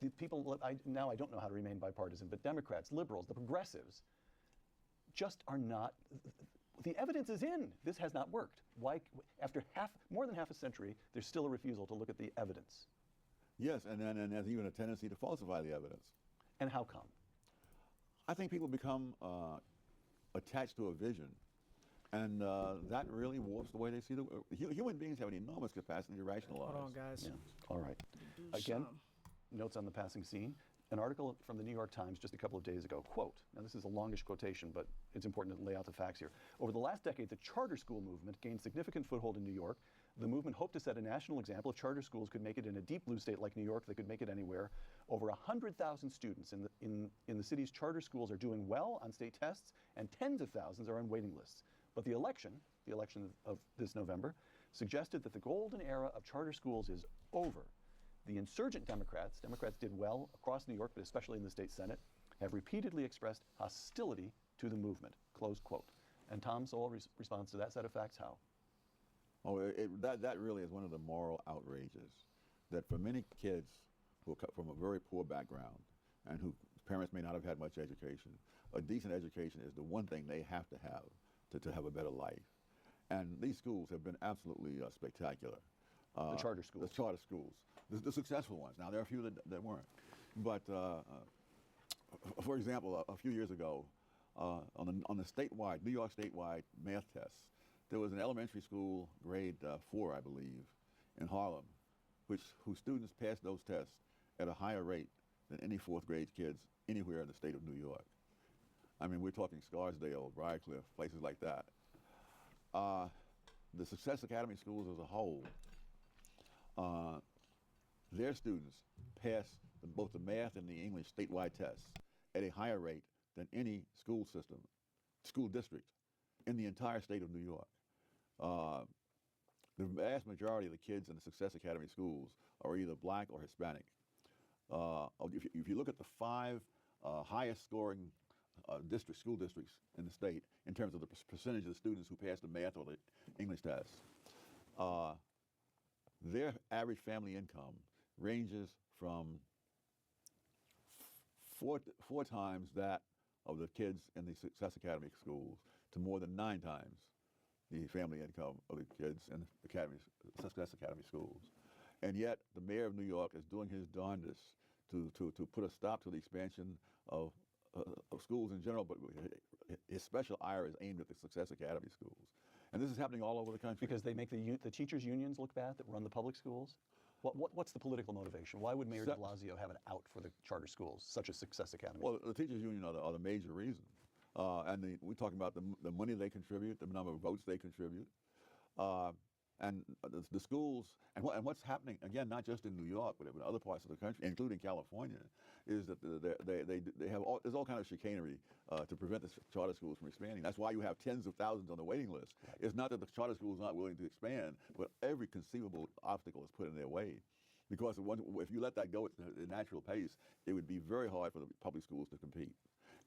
the people, now I don't know how to remain bipartisan, but Democrats, liberals, the progressives, just are not, the evidence is in. This has not worked. Why, after more than half a century, there's still a refusal to look at the evidence. Yes, and there's even a tendency to falsify the evidence. And how come? I think people become attached to a vision, and that really warps the way they see the world. Human beings have an enormous capacity to rationalize. Hold on, guys. Yeah. All right. Do Again, some. notes on the passing scene. An article from the New York Times just a couple of days ago, quote, now this is a longish quotation, but it's important to lay out the facts here. Over the last decade, the charter school movement gained significant foothold in New York. The movement hoped to set a national example. If charter schools could make it in a deep blue state like New York, they could make it anywhere. Over 100,000 students in the city's charter schools are doing well on state tests, and tens of thousands are on waiting lists. But the election of this November, suggested that the golden era of charter schools is over. The insurgent Democrats did well across New York, but especially in the state Senate, have repeatedly expressed hostility to the movement, close quote. And Tom Sowell responds to that set of facts how? Oh, that really is one of the moral outrages, that for many kids who come from a very poor background and whose parents may not have had much education, a decent education is the one thing they have to have a better life. And these schools have been absolutely spectacular. The charter schools. The charter schools. The successful ones. Now, there are a few that weren't. But, for example, a few years ago, on the statewide, New York statewide math tests, there was an elementary school, grade 4, I believe, in Harlem, whose students passed those tests at a higher rate than any fourth grade kids anywhere in the state of New York. I mean, we're talking Scarsdale, Briarcliff, places like that. The Success Academy schools as a whole, their students pass both the math and the English statewide tests at a higher rate than any school district in the entire state of New York. The vast majority of the kids in the Success Academy schools are either black or Hispanic. If you look at the 5 highest scoring school districts in the state in terms of the percentage of the students who pass the math or the English tests, their average family income ranges from four times that of the kids in the Success Academy schools to more than 9 times the family income of the kids in the Success Academy schools. And yet, the mayor of New York is doing his darndest to put a stop to the expansion of schools in general, but his special ire is aimed at the Success Academy schools. And this is happening all over the country. Because they make the teachers' unions look bad that run the public schools? What's the political motivation? Why would Mayor de Blasio have an out for the charter schools, such as Success Academy? Well, the teachers' union are the major reason. And we're talking about the money they contribute, the number of votes they contribute. And the schools, and what's happening, again, not just in New York, but in other parts of the country, including California, is that they have there's all kind of chicanery to prevent the charter schools from expanding. That's why you have tens of thousands on the waiting list. Right. It's not that the charter schools are not willing to expand, but every conceivable obstacle is put in their way. Because if you let that go at the natural pace, it would be very hard for the public schools to compete.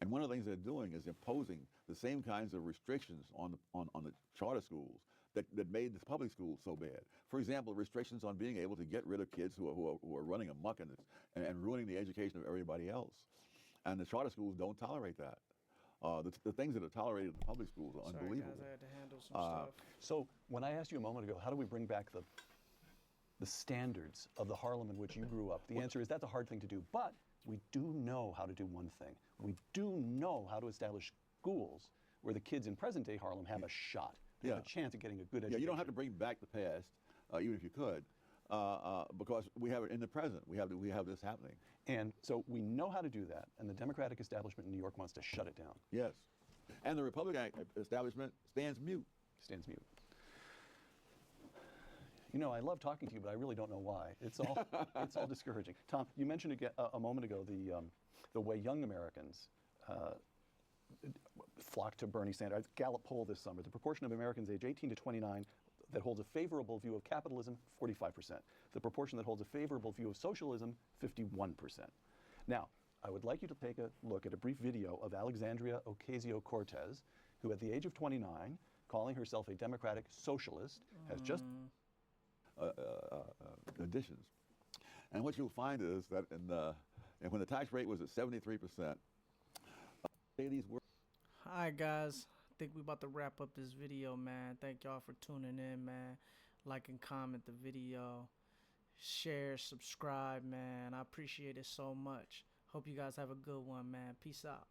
And one of the things they're doing is imposing the same kinds of restrictions on the charter schools that made the public schools so bad. For example, restrictions on being able to get rid of kids who are running amok and ruining the education of everybody else. And the charter schools don't tolerate that. The things that are tolerated in the public schools are unbelievable. Sorry, guys, I had to handle some stuff. So when I asked you a moment ago, how do we bring back the standards of the Harlem in which you grew up? The answer is that's a hard thing to do, but we do know how to do one thing. We do know how to establish schools where the kids in present-day Harlem have a shot. They have a chance of getting a good education. Yeah, you don't have to bring back the past, even if you could, because we have it in the present. We have this happening. And so we know how to do that, and the Democratic establishment in New York wants to shut it down. Yes. And the Republican establishment stands mute. Stands mute. You know, I love talking to you, but I really don't know why. It's all discouraging. Tom, you mentioned a moment ago the way young Americans flock to Bernie Sanders. Gallup poll this summer, the proportion of Americans age 18 to 29 that holds a favorable view of capitalism, 45%. The proportion that holds a favorable view of socialism, 51%. Now, I would like you to take a look at a brief video of Alexandria Ocasio-Cortez, who at the age of 29, calling herself a democratic socialist, has just additions. And what you'll find is that and when the tax rate was at 73%, ladies were. All right, guys. I think we about to wrap up this video, man. Thank y'all for tuning in, man. Like and comment the video. Share, subscribe, man. I appreciate it so much. Hope you guys have a good one, man. Peace out.